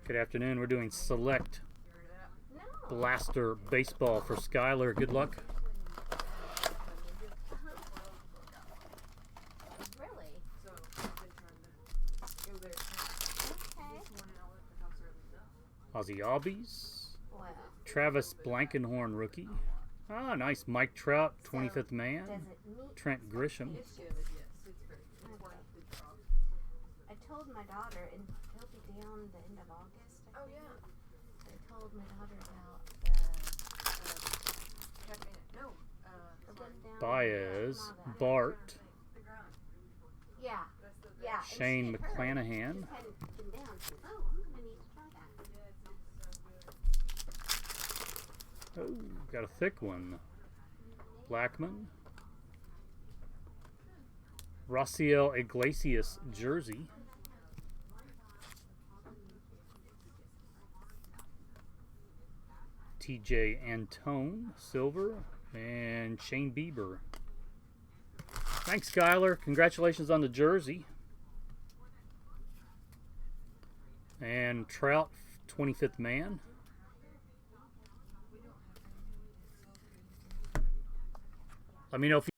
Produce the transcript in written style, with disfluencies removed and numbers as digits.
Good afternoon. We're doing select blaster baseball for Skylar. Good luck. Really? Ozzy Albies. Wow. Travis Blankenhorn, rookie. Ah, nice. Mike Trout, 25th man. Does it meet Trent Grisham. It's good, yes. It's very good. I told my daughter, and he'll be down the end of August. I Oh, think. yeah. I told my daughter about the one down Baez, in Armada. Bart, The ground. Yeah. That's the Yeah. and Shane she had heard. McClananhan. Just hadn't been down. She said, oh, I'm gonna need to try that. Yeah, it's so good. Oh, got a thick one. Blackman. Raciel Iglesias, jersey. TJ Antone, silver. And Shane Bieber. Thanks, Skylar. Congratulations on the jersey. And Trout, 25th man. Let me know if you